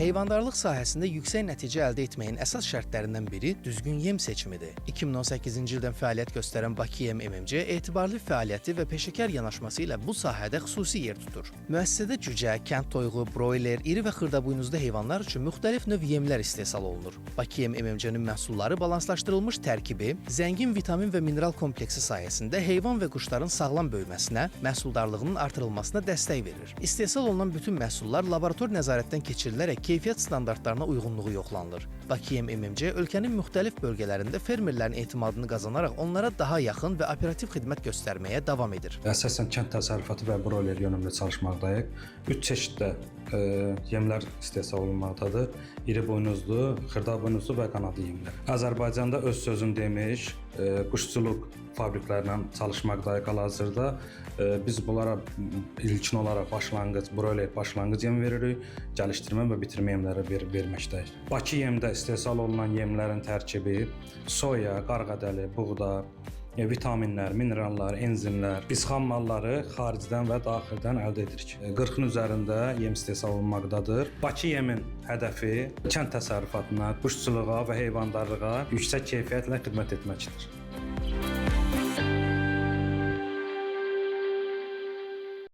Heyvandarlıq sahəsində yüksək nəticə əldə etməyin əsas şərtlərindən biri düzgün yem seçimidir. 2018-ci ildən fəaliyyət göstərən Bakı Yem MMC etibarlı fəaliyyəti və peşəkar yanaşması ilə bu sahədə xüsusi yer tutur. Müəssisədə cücə, kənd toyuğu, broiler, iri və xırdabuynuzlu heyvanlar üçün müxtəlif növ yemlər istehsal olunur. Bakı Yem MMC-nin məhsulları balanslaşdırılmış tərkibi, zəngin vitamin və mineral kompleksi sayəsində heyvan və quşların sağlam böyüməsinə, məhsuldarlığının artırılmasına dəstək verir. İstehsal olunan bütün məhsullar laborator nəzarətdən keçirilərək keyfiyyət standartlarına uyğunluğu yoxlanılır. Bakı Yem MMC ölkənin müxtəlif bölgələrində fermerlərin etimadını qazanaraq onlara daha yaxın və operativ xidmət göstərməyə davam edir. Əsasən kənd təsərrüfatı və broiler yönümlü çalışmaqdayıq. 3 çeşiddə yemlər istehsal olunmaqdadır. İri buynuzlu, xırda buynuzlu və qanadlı yemlər. Azərbaycanda öz sözünü demiş, quşçuluq fabriklərlə çalışmaqdayıq hal-hazırda. Biz bunlara ilkin olaraq broiler başlanğıc yem veririk, gəlişdirmə və bitirmə yemləri verməkdəyik. Bakı yemdə istehsal olunan yemlərin tərkibi soya, qarğədəli, buğda, vitaminlər, minerallar, enzimlər, biz xam malları xaricdən və daxildən əldə edirik. 40-ın üzərində yem istehsal olunmaqdadır. Bakı yemin hədəfi kənd təsərrüfatına, quşçuluğa və heyvandarlığa yüksək keyfiyyətlə xidmət etməkdir.